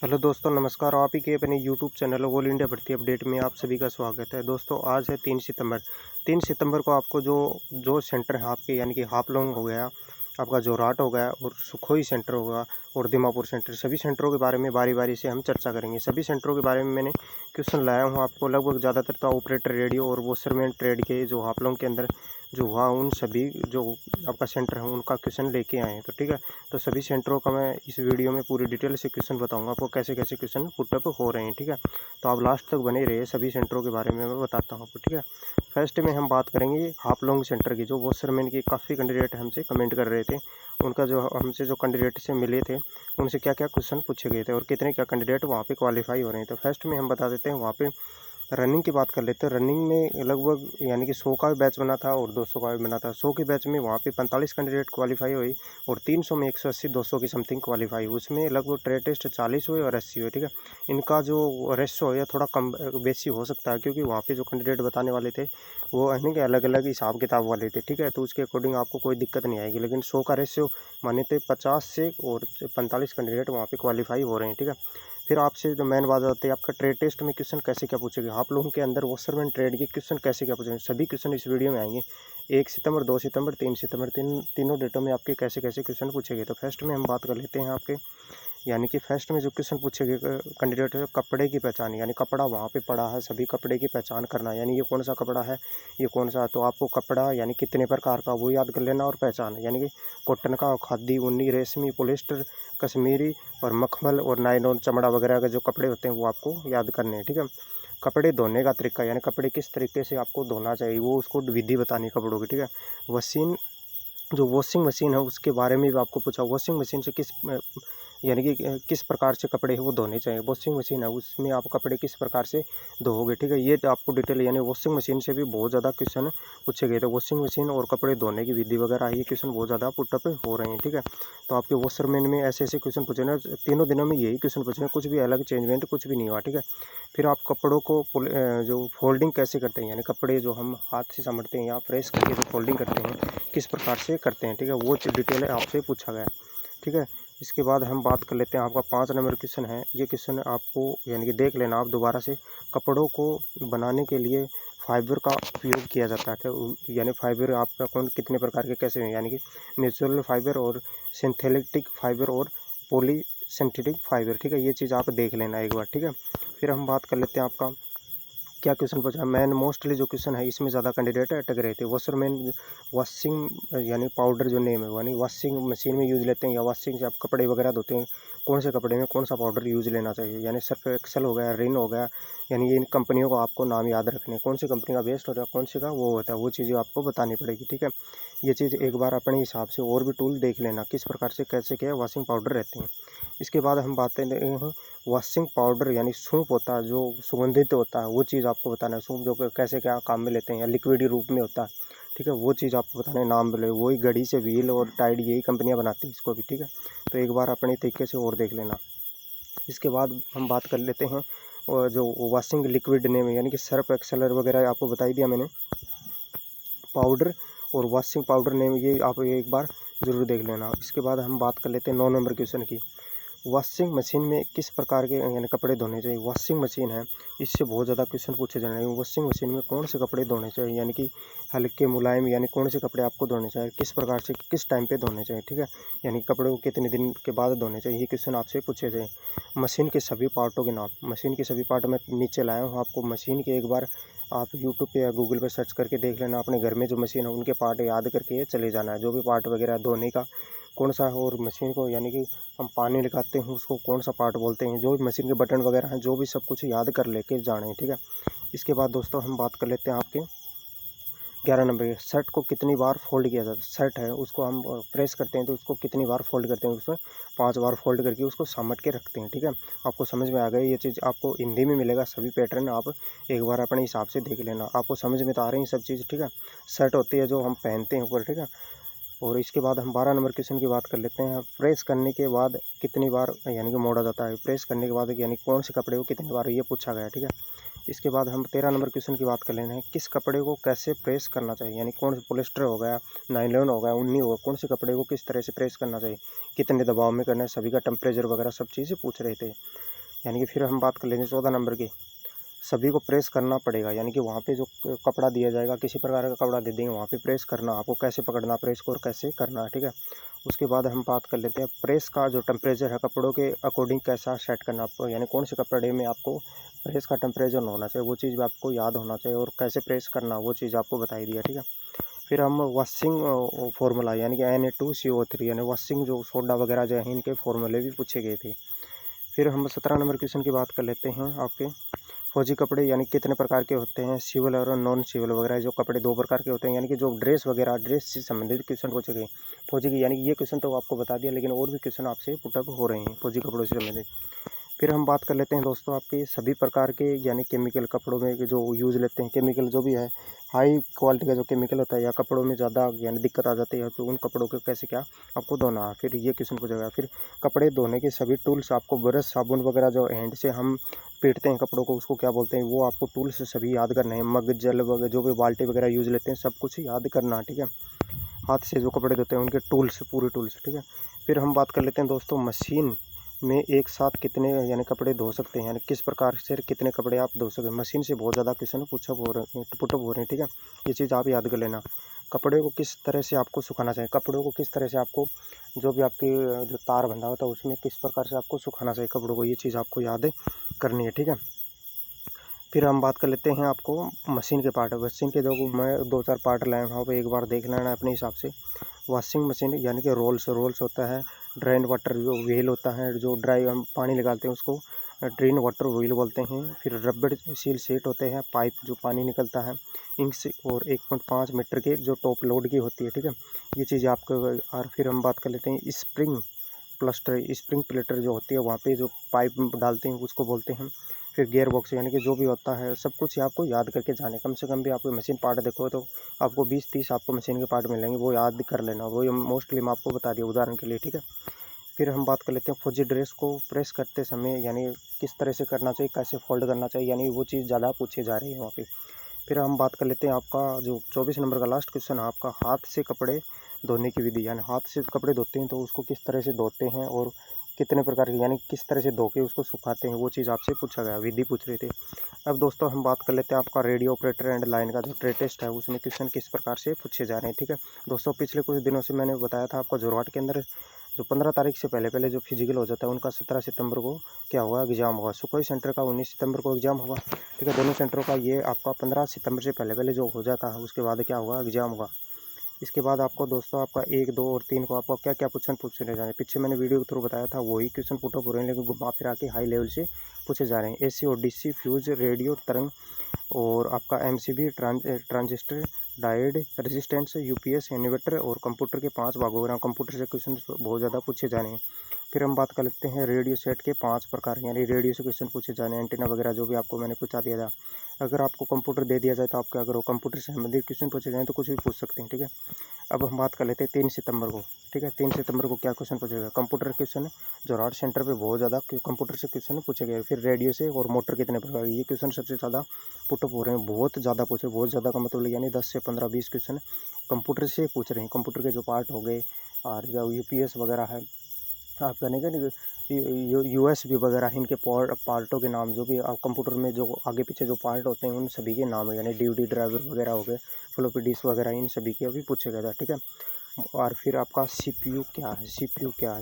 Hello दोस्तों, नमस्कार। आप ही के अपने यूट्यूब चैनल ऑल इंडिया भर्ती अपडेट में आप सभी का स्वागत है। दोस्तों, आज है 3 सितंबर। 3 सितंबर को आपको जो सेंटर है आपके, यानी कि हापलॉन्ग हो गया, आपका जोरहाट हो गया और सुखोई सेंटर होगा और दीमापुर सेंटर, सभी सेंटरों के बारे में बारी बारी से हम चर्चा करेंगे। सभी सेंटरों के बारे में मैंने क्वेश्चन लाया हूँ आपको। लगभग ज़्यादातर तो ऑपरेटर रेडियो और वॉशरमैन ट्रेड के जो हापलॉन्ग के अंदर जो हुआ, उन सभी जो आपका सेंटर है उनका क्वेश्चन लेके आए हैं। तो ठीक है, तो सभी सेंटरों का मैं इस वीडियो में पूरी डिटेल से क्वेश्चन बताऊंगा आपको, कैसे कैसे क्वेश्चन पुटअप हो रहे हैं। ठीक है, तो आप लास्ट तक बने रहिए, सभी सेंटरों के बारे में मैं बताता हूँ आपको। ठीक है, फर्स्ट में हम बात करेंगे हापलॉन्ग सेंटर की। जो वॉशरमैन की काफ़ी कैंडिडेट हमसे कमेंट कर रहे थे, उनका जो हमसे जो कैंडिडेट से मिले थे, उनसे क्या क्या क्वेश्चन पूछे गए थे और कितने क्या कैंडिडेट वहाँ पे क्वालिफाई हो रहे हैं। तो फर्स्ट में हम बता देते हैं, वहाँ पे रनिंग की बात कर लेते हैं। रनिंग में लगभग यानी कि 100 का भी बैच बना था और 200 का भी बना था। 100 के बैच में वहाँ पे 45 कैंडिडेट क्वालिफाई हुई और 300 में 180, 200 की समथिंग क्वालिफाई हुई। उसमें लगभग ट्रेड टेस्ट 40 हुए और 80 हुए। ठीक है, इनका जो रेशो है थोड़ा कम बेसी हो सकता है, क्योंकि वहाँ पे जो कैंडिडेट बताने वाले थे वो यानी कि अलग अलग हिसाब किताब वाले थे। ठीक है, तो उसके अकॉर्डिंग आपको कोई दिक्कत नहीं आएगी। लेकिन 100 का रेशियो माने थे 50 से और 45 कैंडिडेट वहाँ पे क्वालिफाई हो रहे हैं। ठीक है, फिर आपसे जो मेन बात आती है, आपका ट्रेड टेस्ट में क्वेश्चन कैसे क्या पूछेंगे, आप लोगों के अंदर वॉशरमैन ट्रेड के क्वेश्चन कैसे क्या पूछेंगे, सभी क्वेश्चन इस वीडियो में आएंगे। 1 सितंबर, 2 सितंबर, 3 सितंबर, तीनों डेटों में आपके कैसे कैसे क्वेश्चन पूछेंगे। तो फर्स्ट में हम बात कर लेते हैं आपके, यानी कि फर्स्ट में जो क्वेश्चन पूछेंगे कैंडिडेट है, कपड़े की पहचान, यानी कपड़ा वहाँ पे पड़ा है, सभी कपड़े की पहचान करना, यानी ये कौन सा कपड़ा है, ये कौन सा। तो आपको कपड़ा यानी कितने प्रकार का वो याद कर लेना और पहचान, यानी कि कॉटन का, खादी, ऊनी, रेशमी, पॉलिस्टर, कश्मीरी और मखमल और नायलॉन, चमड़ा वगैरह के जो कपड़े होते हैं वो आपको याद करने हैं। ठीक है, कपड़े धोने का तरीका, यानी कपड़े किस तरीके से आपको धोना चाहिए, वो उसको विधि बतानी कपड़ों की। ठीक है, वॉशिंग, जो वॉशिंग मशीन है उसके बारे में भी आपको पूछा, वॉशिंग मशीन से यानी कि किस प्रकार से कपड़े हैं वो धोने चाहिए। वॉशिंग मशीन है उसमें आप कपड़े किस प्रकार से धोओगे। ठीक है, ये तो आपको डिटेल, यानी वॉशिंग मशीन से भी बहुत ज़्यादा क्वेश्चन पूछे गए थे। वॉशिंग मशीन और कपड़े धोने की विधि वगैरह, ये क्वेश्चन बहुत ज़्यादा पुटअप हो रहे हैं। ठीक है, तो आपके वॉशरमैन में ऐसे ऐसे क्वेश्चन पूछे ना, तीनों दिनों में यही क्वेश्चन पूछे, कुछ भी अलग चेंजमेंट कुछ भी नहीं हुआ। ठीक है, फिर आप कपड़ों को जो फोल्डिंग कैसे करते हैं, यानी कपड़े जो हम हाथ से समेटते हैं या प्रेस करके जो फोल्डिंग करते हैं किस प्रकार से करते हैं। ठीक है, वो डिटेल आपसे पूछा गया। ठीक है, इसके बाद हम बात कर लेते हैं, आपका 5 नंबर क्वेश्चन है। ये क्वेश्चन आपको यानी कि देख लेना आप दोबारा से। कपड़ों को बनाने के लिए फाइबर का उपयोग किया जाता है। तो यानी फाइबर आपका कौन कितने प्रकार के कैसे हैं, यानी कि नेचुरल फाइबर और सिंथेटिक फाइबर और पॉली सिंथेटिक फाइबर। ठीक है, ये चीज़ आप देख लेना एक बार। ठीक है, फिर हम बात कर लेते हैं आपका क्या क्वेश्चन पूछा। मैन मोस्टली जो क्वेश्चन है इसमें ज़्यादा कैंडिडेट अटक रहे थे। वॉशरमैन वॉशिंग यानी पाउडर जो नेम है, यानी वॉशिंग मशीन में यूज़ लेते हैं या वॉशिंग से आप कपड़े वगैरह धोते हैं, कौन से कपड़े में कौन सा पाउडर यूज़ लेना चाहिए, यानी सर्फ एक्सेल हो गया, रिन हो गया, यानी ये इन कंपनियों को आपको नाम याद रखने, कौन सी कंपनी का बेस्ट होता है, कौन सी का वो होता है, वो चीज़ें आपको बतानी पड़ेगी। ठीक है, ये चीज़ एक बार अपने हिसाब से और भी टूल देख लेना किस प्रकार से कैसे क्या वॉशिंग पाउडर रहते हैं। इसके बाद हम बात करते हैं वॉशिंग पाउडर, यानी सूप होता है जो सुगंधित होता है, वो चीज़ आपको बताना है। सूप जो कैसे क्या काम में लेते हैं या लिक्विड रूप में होता है। ठीक है, वो चीज़ आपको बताना है, नाम बोले, वही घड़ी से व्हील और टाइड यही कंपनियां बनाती हैं इसको भी। ठीक है, तो एक बार अपने तरीके से और देख लेना। इसके बाद हम बात कर लेते हैं और जो वॉशिंग लिक्विड नेम है, यानी कि सर्फ एक्सेलर वगैरह आपको बता ही दिया मैंने। पाउडर और वॉशिंग पाउडर नेम, ये आप एक बार ज़रूर देख लेना। इसके बाद हम बात कर लेते हैं 9 नंबर क्वेश्चन की। वॉशिंग मशीन में किस प्रकार के यानी कपड़े धोने चाहिए। वॉशिंग मशीन है, इससे बहुत ज़्यादा क्वेश्चन पूछे जाने हैं। वॉशिंग मशीन में कौन से कपड़े धोने चाहिए, यानी कि हल्के मुलायम, यानी कौन से कपड़े आपको धोने चाहिए, किस प्रकार से किस टाइम पे धोने चाहिए। ठीक है, यानी कपड़े को कितने दिन के बाद धोने चाहिए, ये क्वेश्चन आपसे पूछे जाए। मशीन के सभी पार्टों के नाम, मशीन के सभी पार्ट मैं नीचे लाया हूँ आपको। मशीन के एक बार आप यूट्यूब पे या गूगल पे सर्च करके देख लेना, अपने घर में जो मशीन है उनके पार्ट याद करके चले जाना है, जो भी पार्ट वगैरह धोने का कौन सा है, और मशीन को यानी कि हम पानी लगाते हैं उसको कौन सा पार्ट बोलते हैं, जो भी मशीन के बटन वगैरह हैं, जो भी सब कुछ याद कर लेके जाना है। ठीक है, इसके बाद दोस्तों हम बात कर लेते हैं आपके 11 नंबर। शर्ट को कितनी बार फोल्ड किया जाता है। शर्ट है उसको हम प्रेस करते हैं तो उसको कितनी बार फोल्ड करते हैं, उसमें 5 बार फोल्ड करके उसको समेट के रखते हैं। ठीक है, आपको समझ में आ गया, ये चीज़ आपको हिंदी में मिलेगा, सभी पैटर्न आप एक बार अपने हिसाब से देख लेना, आपको समझ में तो आ रही है सब चीज़। ठीक है, शर्ट होती है जो हम पहनते हैं ऊपर। ठीक है, और इसके बाद हम 12 नंबर क्वेश्चन की बात कर लेते हैं। प्रेस करने के बाद कितनी बार यानी कि मोड़ा जाता है, प्रेस करने के बाद यानी कौन से कपड़े को कितनी बार, ये पूछा गया। ठीक है, इसके बाद हम 13 नंबर क्वेश्चन की बात कर लेना है, किस कपड़े को कैसे प्रेस करना चाहिए, यानी कौन सा पॉलिस्टर हो गया, नायलॉन हो गया, उन्नी हो गया, कौन से कपड़े को किस तरह से प्रेस करना चाहिए, कितने दबाव में करना है, सभी का टेम्परेचर वगैरह सब चीज़ें पूछ रहे थे। यानी कि फिर हम बात कर लेंगे 14 नंबर की, सभी को प्रेस करना पड़ेगा, यानी कि वहाँ पे जो कपड़ा दिया जाएगा, किसी प्रकार का कपड़ा दे देंगे, वहाँ पे प्रेस करना, आपको कैसे पकड़ना प्रेस को और कैसे करना है, ठीक है। उसके बाद हम बात कर लेते हैं प्रेस का जो टेम्परेचर है कपड़ों के अकॉर्डिंग कैसा सेट करना आपको, यानी कौन से कपड़े में आपको प्रेस का टेम्परेचर होना चाहिए, वो चीज़ भी आपको याद होना चाहिए, और कैसे प्रेस करना वो चीज़ आपको बताई दिया, ठीक है। फिर हम वॉशिंग फार्मूला यानी कि Na2CO3 यानी वॉशिंग जो सोडा वगैरह जो है इनके फार्मूले भी पूछे गए थे। फिर हम 17 नंबर क्वेश्चन की बात कर लेते हैं, आपके फौजी कपड़े यानी कितने प्रकार के होते हैं, सिविल और नॉन सिविल वगैरह जो कपड़े 2 प्रकार के होते हैं, यानी कि जो ड्रेस वगैरह ड्रेस से संबंधित क्वेश्चन पूछे गए फौजी की, यानी कि ये क्वेश्चन तो आपको बता दिया, लेकिन और भी क्वेश्चन आपसे पुटअप हो रहे हैं फौजी कपड़ों से संबंधित। फिर हम बात कर लेते हैं दोस्तों आपके सभी प्रकार के यानी केमिकल कपड़ों में जो यूज़ लेते हैं, केमिकल जो भी है हाई क्वालिटी का जो केमिकल होता है या कपड़ों में ज़्यादा यानी दिक्कत आ जाती है तो उन कपड़ों को कैसे क्या आपको धोना है, फिर ये क्वेश्चन पूछा गया। फिर कपड़े धोने के सभी टूल्स आपको ब्रश साबुन वगैरह जो हैंड से हम पीटते हैं कपड़ों को उसको क्या बोलते हैं, वो आपको टूल्स सभी याद करने हैं, मग जल वगैरह जो भी बाल्टी वगैरह यूज़ लेते हैं सब कुछ याद करना, ठीक है। हाथ से जो कपड़े धोते हैं उनके टूल्स पूरे टूल्स, ठीक है। फिर हम बात कर लेते हैं दोस्तों मशीन में एक साथ कितने यानी कपड़े धो सकते हैं, यानी किस प्रकार से कितने कपड़े आप धो सकते हैं, मशीन से बहुत ज़्यादा क्वेश्चन पुटअप हो रहे हैं, ठीक है। ये चीज़ आप याद कर लेना। कपड़े को किस तरह से आपको सुखाना चाहिए, कपड़ों को किस तरह से आपको जो भी आपकी जो तार बंधा होता है उसमें किस प्रकार से आपको सुखाना चाहिए कपड़ों को, ये चीज़ आपको याद करनी है, ठीक है। फिर हम बात कर लेते हैं आपको मशीन के पार्ट, मशीन के जो मैं 2-4 पार्ट लाया हूँ, वो एक बार देख लेना अपने हिसाब से। वॉशिंग मशीन यानी कि रोल्स होता है, ड्रेन वाटर जो व्हील होता है, जो ड्राई हम पानी निकालते हैं उसको ड्रेन वाटर व्हील बोलते हैं। फिर रबड़ सील सेट होते हैं, पाइप जो पानी निकलता है, इंक्स और 1.5 मीटर के जो टॉप लोड की होती है, ठीक है। ये चीज़ आपको। और फिर हम बात कर लेते हैं स्प्रिंग प्लेटर जो होती है वहाँ पे जो पाइप डालते हैं उसको बोलते हैं। फिर गियर बॉक्स यानी कि जो भी होता है सब कुछ आपको याद करके जाने, कम से कम भी आपको मशीन पार्ट देखो तो आपको 20-30 आपको मशीन के पार्ट मिलेंगे, वो याद कर लेना, वो मोस्टली मैं आपको बता दिया उदाहरण के लिए, ठीक है। फिर हम बात कर लेते हैं फौजी ड्रेस को प्रेस करते समय यानी किस तरह से करना चाहिए, कैसे फोल्ड करना चाहिए, यानी वो चीज़ ज़्यादा पूछे जा रही है वहाँ पे। फिर हम बात कर लेते हैं आपका जो 24 नंबर का लास्ट क्वेश्चन है आपका, हाथ से कपड़े धोने की विधि, यानी हाथ से कपड़े धोते हैं तो उसको किस तरह से धोते हैं और कितने प्रकार की यानी किस तरह से धो के उसको सुखाते हैं, वो चीज़ आपसे पूछा गया, विधि पूछ रहे थे। अब दोस्तों हम बात कर लेते हैं आपका रेडियो ऑपरेटर एंड लाइन का जो ट्रेड टेस्ट है उसमें क्वेश्चन किस प्रकार से पूछे जा रहे हैं, ठीक है। दोस्तों पिछले कुछ दिनों से मैंने बताया था आपको जोरहाट के अंदर जो 15 तारीख से पहले जो फिजिकल हो जाता है उनका 17 सितंबर को क्या हुआ एग्ज़ाम हुआ, सुखोई सेंटर का 19 सितंबर को एग्ज़ाम हुआ, ठीक है। दोनों सेंटरों का ये आपका 15 सितंबर से पहले जो हो जाता है उसके बाद क्या हुआ एग्ज़ाम हुआ। इसके बाद आपको दोस्तों आपका 1, 2 और 3 को आपको क्या क्या क्वेश्चन पूछे जाने, पीछे मैंने वीडियो के थ्रू बताया था वही क्वेश्चन पुटअप हो रहे हैं, लेकिन घुमा फिरा के हाई लेवल से पूछे जा रहे हैं। एसी और डीसी फ्यूज रेडियो तरंग और आपका MCB transistor diode resistance UPS inverter और कंप्यूटर के 5 भागों में कंप्यूटर से क्वेश्चन बहुत ज़्यादा पूछे जाने हैं। फिर हम बात कर लेते हैं रेडियो सेट के 5 प्रकार, यानी रेडियो से क्वेश्चन पूछे जाने, एंटीना वगैरह जो भी आपको मैंने पूछा दिया था। अगर आपको कंप्यूटर दे दिया जाए तो आप क्या करो, कंप्यूटर से संबंधित क्वेश्चन पूछे जाएँ तो कुछ भी पूछ सकते हैं, ठीक है। अब हम बात कर लेते हैं 3 सितंबर को, ठीक है। 3 सितंबर को क्या क्वेश्चन पूछेगा, कंप्यूटर क्वेश्चन जोरहाट सेंटर पे बहुत ज़्यादा कंप्यूटर से क्वेश्चन पूछे गए। फिर रेडियो से और मोटर कितने प्रकार, ये क्वेश्चन सबसे ज़्यादा पुटअप हो रहे हैं, बहुत ज़्यादा पूछे, बहुत ज़्यादा का मतलब यानी 10 से 15-20 क्वेश्चन कंप्यूटर से पूछ रहे हैं। कंप्यूटर के जो पार्ट हो गए और जो यूपीएस वगैरह है आपका नहीं क्या यूएसबी वगैरह इनके पार्टों के नाम, जो भी आप कंप्यूटर में जो आगे पीछे जो पार्ट होते हैं उन सभी के नाम है, यानी डीवीडी ड्राइवर वगैरह हो गए, फ्लोपी डिस्क वगैरह, इन सभी के अभी पूछे गया था, ठीक है। और फिर आपका सीपीयू क्या है,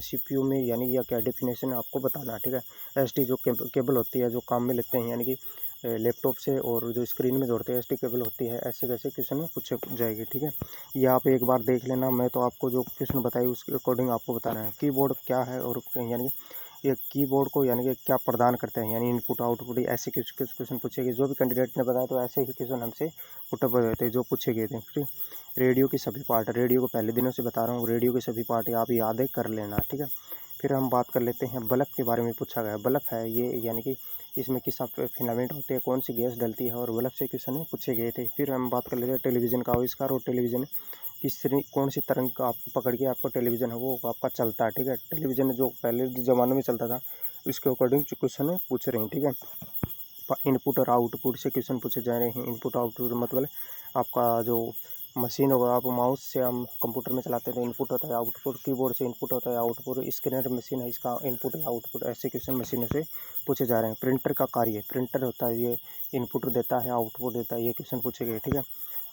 सीपीयू में यानी यह क्या डेफिनेशन आपको बताना है, ठीक है। एसटी जो केबल होती है जो काम में लेते हैं यानी कि लैपटॉप से और जो स्क्रीन में जोड़ते हैं एसटी केबल होती है, ऐसे कैसे क्वेश्चन में पूछे जाएगी, ठीक है। ये आप एक बार देख लेना, मैं तो आपको जो क्वेश्चन बताई उसके अकॉर्डिंग आपको बताना है। कीबोर्ड क्या है और यानी कि ये कीबोर्ड को यानी कि क्या प्रदान करते हैं, यानी इनपुट आउटपुट, ऐसे कुछ क्वेश्चन पूछे गए, जो भी कैंडिडेट ने बताया तो ऐसे ही क्वेश्चन हमसे पुटअप हो गए थे जो पूछे गए थे, ठीक। रेडियो के सभी पार्ट, रेडियो को पहले दिनों से बता रहा हूँ, रेडियो के सभी पार्ट आप याद कर लेना, ठीक है। फिर हम बात कर लेते हैं बल्ब के बारे में पूछा गया, बल्ब है ये यानी कि इसमें किस फिलामेंट होते हैं, कौन सी गैस डलती है, और बल्ब से क्वेश्चन पूछे गए थे। फिर हम बात कर लेते हैं टेलीविज़न का आविष्कार, और टेलीविज़न कौन सी तरंग का आपको पकड़ के आपको टेलीविज़न है वो आपका चलता है, ठीक है। टेलीविज़न जो पहले ज़माने में चलता था उसके अकॉर्डिंग क्वेश्चन पूछ रहे हैं, ठीक है। इनपुट और आउटपुट से क्वेश्चन पूछे जा रहे हैं। इनपुट आउटपुट मतलब आपका जो मशीन होगा, आप माउस से हम कंप्यूटर में चलाते हैं तो इनपुट होता है, आउटपुट कीबोर्ड से इनपुट होता है, आउटपुट स्कैनर मशीन है, इसका इनपुट या आउटपुट, ऐसे क्वेश्चन मशीनों से पूछे जा रहे हैं। प्रिंटर का कार्य, प्रिंटर होता है, ये इनपुट देता है, आउटपुट देता है, ये क्वेश्चन पूछे गए। ठीक है,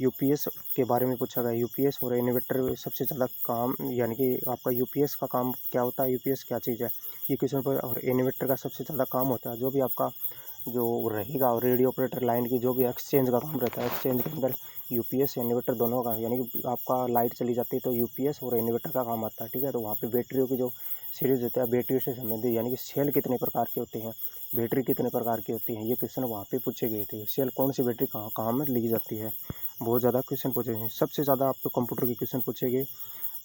यूपीएस के बारे में पूछा गया। यूपीएस और इन्वर्टर सबसे ज़्यादा काम, यानी कि आपका यूपीएस का काम क्या होता है, यूपीएस क्या चीज़ है, ये क्वेश्चन पर। और इन्वर्टर का सबसे ज़्यादा काम होता है जो भी आपका जो रहेगा, और रेडियो ऑपरेटर लाइन की जो भी एक्सचेंज का काम रहता है, एक्सचेंज के अंदर यूपीएस इन्वर्टर दोनों का, यानी कि आपका लाइट चली जाती है तो यूपीएस और इन्वर्टर का काम आता है। ठीक है, तो वहाँ पे बैटरियों की जो सीरीज होता है, बैटरियों से संबंधित, यानी कि सेल कितने प्रकार के होते हैं, बैटरी कितने प्रकार की होती है, ये क्वेश्चन वहाँ पे पूछे गए थे। सेल कौन सी बैटरी कहाँ में ली जाती है, बहुत ज़्यादा क्वेश्चन पूछे हैं। सबसे ज़्यादा आपको कंप्यूटर के क्वेश्चन पूछे गए।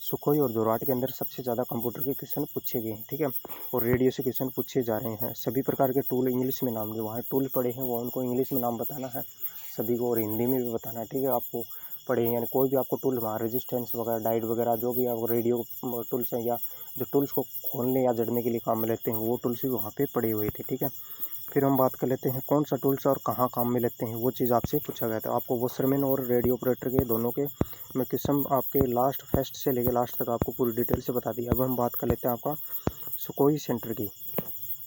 सुखोई और जोराट के अंदर सबसे ज़्यादा कंप्यूटर के क्वेश्चन पूछे गए हैं। ठीक है, और रेडियो से क्वेश्चन पूछे जा रहे हैं। सभी प्रकार के टूल इंग्लिश में नाम, जो वहाँ टूल पड़े हैं वो उनको इंग्लिश में नाम बताना है सभी को, और हिंदी में भी बताना है। ठीक है, आपको पढ़े, यानी कोई भी आपको टूल वहाँ रेजिस्टेंस वगैरह, डाइट वगैरह, जो भी आप रेडियो टूल्स हैं या जो टूल्स को खोलने या जड़ने के लिए काम में लेते हैं, वो टूल्स भी वहाँ पे पड़े हुए थे। ठीक है, फिर हम बात कर लेते हैं कौन सा टूल्स और कहाँ काम में लेते हैं, वो चीज़ आपसे पूछा गया था। आपको वॉशरमैन और रेडियो ऑपरेटर के दोनों के मैं क्वेश्चन आपके लास्ट फर्स्ट से लेकर लास्ट तक आपको पूरी डिटेल से बता दी। अब हम बात कर लेते हैं आपका सुखोई सेंटर की।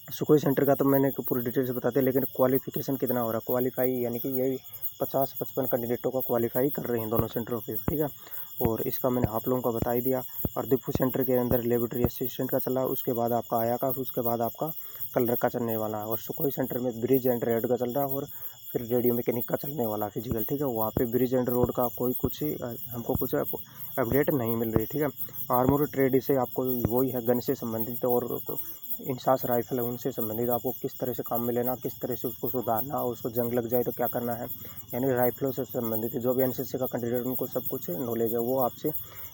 सुखोई सेंटर का तो मैंने पूरी डिटेल से बता दिया, लेकिन क्वालिफिकेशन कितना हो रहा है, क्वालिफाई यानी कि यही 50-55 कैंडिडेटों का क्वालिफाई कर रहे हैं दोनों सेंटरों पे। ठीक है, और इसका मैंने आप लोगों को बता ही दिया। और दीपू सेंटर के अंदर लेबोरेटरी असिस्टेंट का चल रहा है, उसके बाद आपका आया का, उसके बाद आपका कलर का चलने वाला है। और सुखोई सेंटर में ब्रिज एंड रोड का चल रहा है, और फिर रेडियो मैकेनिक का चलने वाला फिजिकल। ठीक है, वहाँ पे ब्रिज एंड रोड का कोई कुछ हमको कुछ अपडेट नहीं मिल रही। ठीक है, आर्मोर ट्रेड से आपको वही है, गन से संबंधित और इंसास राइफल है उनसे संबंधित, आपको किस तरह से काम में लेना, किस तरह से उसको सुधारना, और उसको जंग लग जाए तो क्या करना है, यानी राइफलों से संबंधित जो भी एनसीसी का कैंडिडेट उनको सब कुछ नॉलेज है, वो आपसे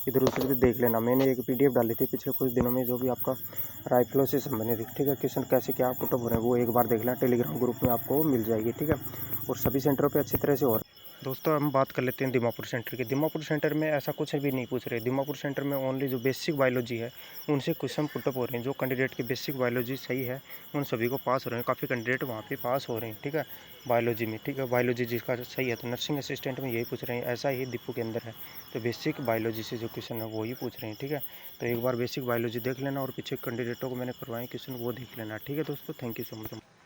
इधर उधर से देख लेना। मैंने एक पीडीएफ डाली थी पिछले कुछ दिनों में, जो भी आपका राइफलों से संबंधित। ठीक है, क्वेश्चन कैसे क्या पुटअप हो रहे हैं वो एक बार देख लेना, टेलीग्राम ग्रुप में आपको मिल जाएगी। ठीक है, और सभी सेंटरों पर अच्छी तरह से और दोस्तों हम बात कर लेते हैं दीमापुर सेंटर की। दीमापुर सेंटर में ऐसा कुछ भी नहीं पूछ रहे। दीमापुर सेंटर में ओनली जो बेसिक बायोलॉजी है उनसे क्वेश्चन पुटअप हो रहे हैं। जो कैंडिडेट की बेसिक बायोलॉजी सही है उन सभी को पास हो रहे हैं, काफ़ी कैंडिडेट वहाँ पे पास हो रहे हैं। ठीक है, बायोलॉजी में। ठीक है, बायोलॉजी जिसका सही है तो नर्सिंग असिस्टेंट में यही पूछ रहे हैं, ऐसा ही दीपू के अंदर है। तो बेसिक बायोलॉजी से जो क्वेश्चन है वो ही पूछ रहे हैं। ठीक है, तो एक बार बेसिक बायोलॉजी देख लेना, और पीछे कैंडिडेटों को मैंने करवाए क्वेश्चन वो देख लेना। ठीक है दोस्तों, थैंक यू सो मच।